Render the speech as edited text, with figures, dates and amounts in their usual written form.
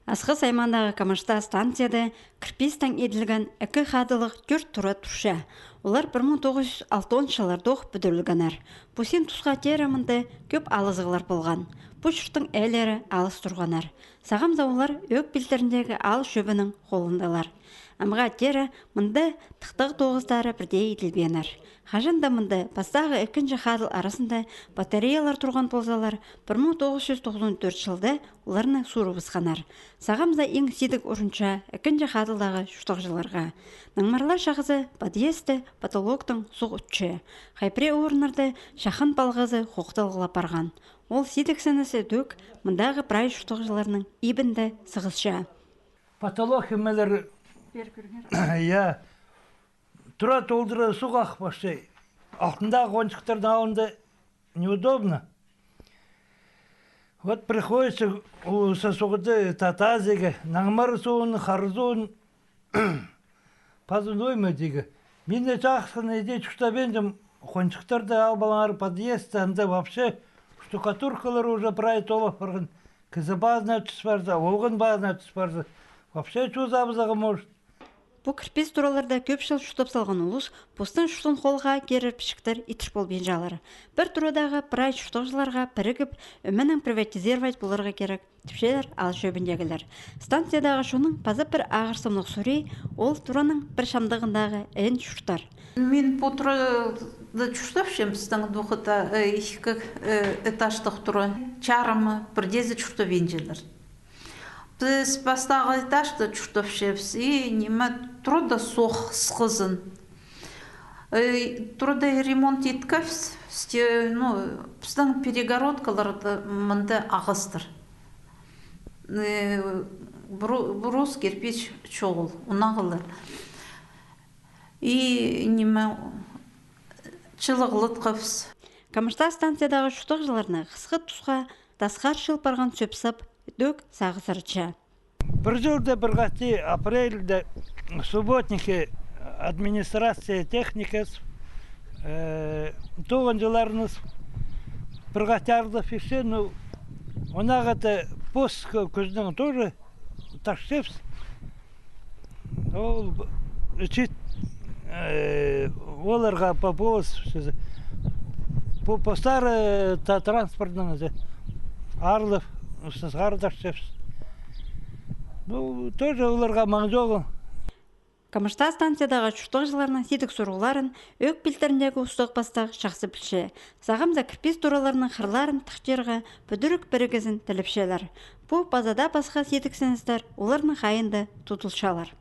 Асқы саймандағы Камышта станцияда кірпестен еділген әкі қадылық түрт тұра тұрша. Олар 1906 жыларда оқып бүдірілгенер. Бұсен тұсқа теремінді көп алызығылар болған. Бұл жұрттың әлері алыс тұрғанар. Сағам заулар өк білдеріндегі ал шөбінің қолындалар. Амға тері мұнды тықтығы тоғыздары бірде етілбенер. Қажында мұнды бастағы екінші қадыл арасында батареялар тұрған болзалар 1994 жылда оларына сұры бұсқанар. Сағамда ең сидік ұрынша екінші қадылдағы жұштық жыларға. Наңмарлар шағызы подъезді потолоктың сұқ үтші. Қайпре орынарды шахан балғызы қоқтылғылап барған. Ол сидік сәнісі дөк мұндағы прай жұштық жыларының ибінді сығызша. Потолок емелер я тура толдыра суғақ баштай. Алтындағы қоншықтардың ауында неудобно. Вот приходится сосуғыды татазеге, наңмар суын, харзуын пазынойма деге. Мен де жақсыны еде чүкта бендім, қоншықтарды албалары подъезді, анда вообще штукатуркалар уже прай толып барған. Кізі базына түс барза, олғын базына түс барза. Вообще чузабызаға может. Бұл кірпес тураларда көп жыл жұтып салған ұлыс, бұстың жұтын қолға керір пішіктір итіш бол бен жалары. Бір турадағы прай жұтық жыларға бірігіп, өмінің приватизировать боларға керек түпшелер ал шөбіндегілер. Станциядағы шоның пазып бір ағырсымлық сүрей, ол тураның бір шамдығындағы ән жұттар. Мен бұл турады жұштап шем, стың дұқыта этаждық туры чарымы бірдезі жұтып енжелер. Біз бастағы этажды жұтып шепс, и неме тұрда соқ сқызын. Тұрда ремонт еткәпс, біздің перегородкаларды мұнда ағыстыр. Брус керпеч чоғыл, ұнағылыр. И неме чылығылыт қапс. Камышта станциядағы жұтық жыларына қысқы тұсқа тасқар жыл барған сөпсіп, дөк сағызырча. Бір жылда бір ғатты апрельде субботники администрация техникасы тоғын жыларыныз бір ғаттарды фиксе, онағаты пост көздің тоже ташсепс. Ол үчет оларға попоз по старый транспортның арлы сызғары ташсепс. Тоже оларға маңзоғы. Камышта станциядағы жұштық жыларының сидік сұрғыларын өк білдеріндегі ұстық бастақ шақсы білші. Сағамза кірпес тураларының қырларын тұқтерға бүдірік бірігізін тіліпшелер. Бұл базада басқа сидік сеністер оларының қайынды тұтылшалар.